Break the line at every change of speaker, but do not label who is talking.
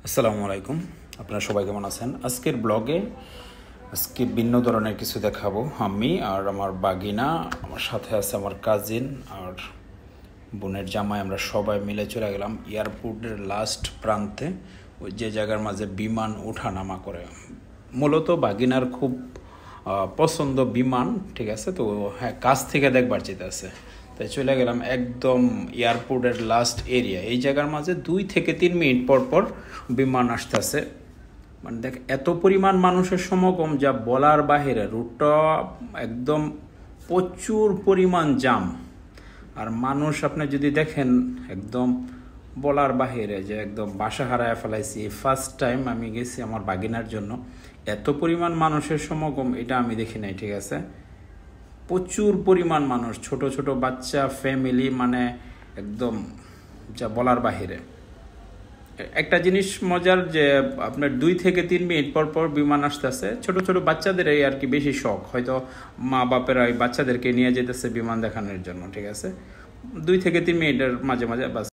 আসসালামু আলাইকুম। আপনারা সবাই কেমন আছেন? আজকের ব্লগে ভিন্ন ধরনের কিছু দেখাবো। আমি আর আমার বাগিনা, আমার সাথে আছে আমার কাজিন আর বোনের জামাই। আমরা সবাই মিলে চলে গেলাম এয়ারপোর্টের লাস্ট প্রান্তে, ওই যে জায়গার মাঝে বিমান ওঠানামা করে। মূলত বাগিনার খুব পছন্দ বিমান, ঠিক আছে? তো হ্যাঁ, কাছ থেকে দেখবার চাইতেছে, তাই চলে গেলাম একদম এয়ারপোর্টের লাস্ট এরিয়া। এই জায়গার মাঝে 2 থেকে 3 মিনিট পর পর বিমান আসতেছে। মানে দেখ, এত পরিমাণ মানুষের সমাগম যা বলার বাহিরে। রুটটা একদম প্রচুর পরিমাণ জাম, আর মানুষ আপনি যদি দেখেন একদম বলার বাহিরে, যে একদম বাসা হারায় ফেলাইছি। ফার্স্ট টাইম আমি গেছি আমার বাগিনার জন্য, এত পরিমাণ মানুষের সমাগম এটা আমি দেখি নাই, ঠিক আছে? প্রচুর পরিমাণ মানুষ, ছোট ছোট বাচ্চা, ফ্যামিলি, মানে একদম যা বলার বাহিরে। একটা জিনিস মজার, যে আপনার 2 থেকে 3 মিনিট পর পর বিমান আসতেছে। ছোট ছোট বাচ্চাদের এই আর কি বেশি শখ, হয়তো মা বাপেরা এই বাচ্চাদেরকে নিয়ে যেতেছে বিমান দেখানোর জন্য, ঠিক আছে? 2 থেকে 3 মিনিটের মাঝে মাঝে বাস